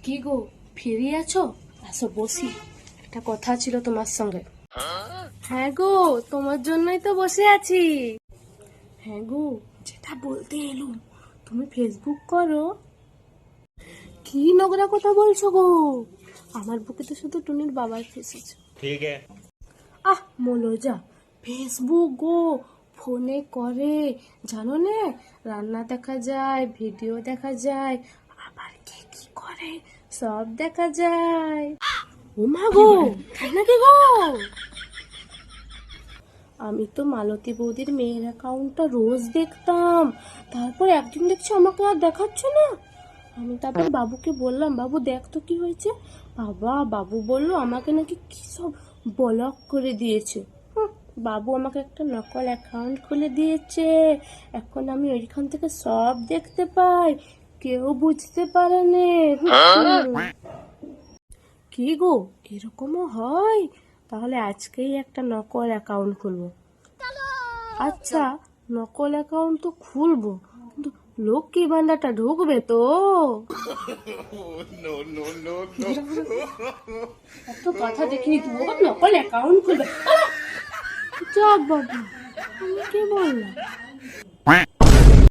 কি গো, ফিরে আছো? আসো বসি, একটা কথা ছিল তোমার সঙ্গে। হ্যাঁ গো, তোমার জন্যই তো বসে আছি। হ্যাঁ গো, যেটা বলতে এলুম, তুমি ফেসবুক করো? কি নোংরা কথা বলছো গো, আমার বুকে তো শুধু টুনির বাবার ফেসেছে। ठीक है। মোলো যা, ফেসবুক গো, ফোনে করে, জানো না, রান্না দেখা যায়, ভিডিও দেখা যায়, আবার কে কি করে সব দেখা যায়। ও মা গো, তাই নাকি গো? আমি তো মালতী বৌদির মেয়ের অ্যাকাউন্টটা রোজ দেখতাম, তারপর একদিন দেখছি আমাকে আর দেখাচ্ছ না। আমি তারপর বাবুকে বললাম, বাবু দেখ তো কি হয়েছে। বাবু বললো আমাকে নাকি কি সব ব্লক করে দিয়েছে। বাবু আমাকে একটা নকল অ্যাকাউন্ট খুলে দিয়েছে, এখন আমি ওইখান থেকে সব দেখতে পাই, কেউ বুঝতে পারে নে। কি গো, এরকমও হয়? তাহলে আজকেই একটা নকল অ্যাকাউন্ট খুলবো। আচ্ছা, নকল অ্যাকাউন্ট তো খুলবো, কিন্তু লক্ষ্মী ভান্ডারটা ঢুকবে তো? এত কথা দেখিনি, তুমি নকল অ্যাকাউন্ট খুলবে? যা বাবা, আমি কি বললাম?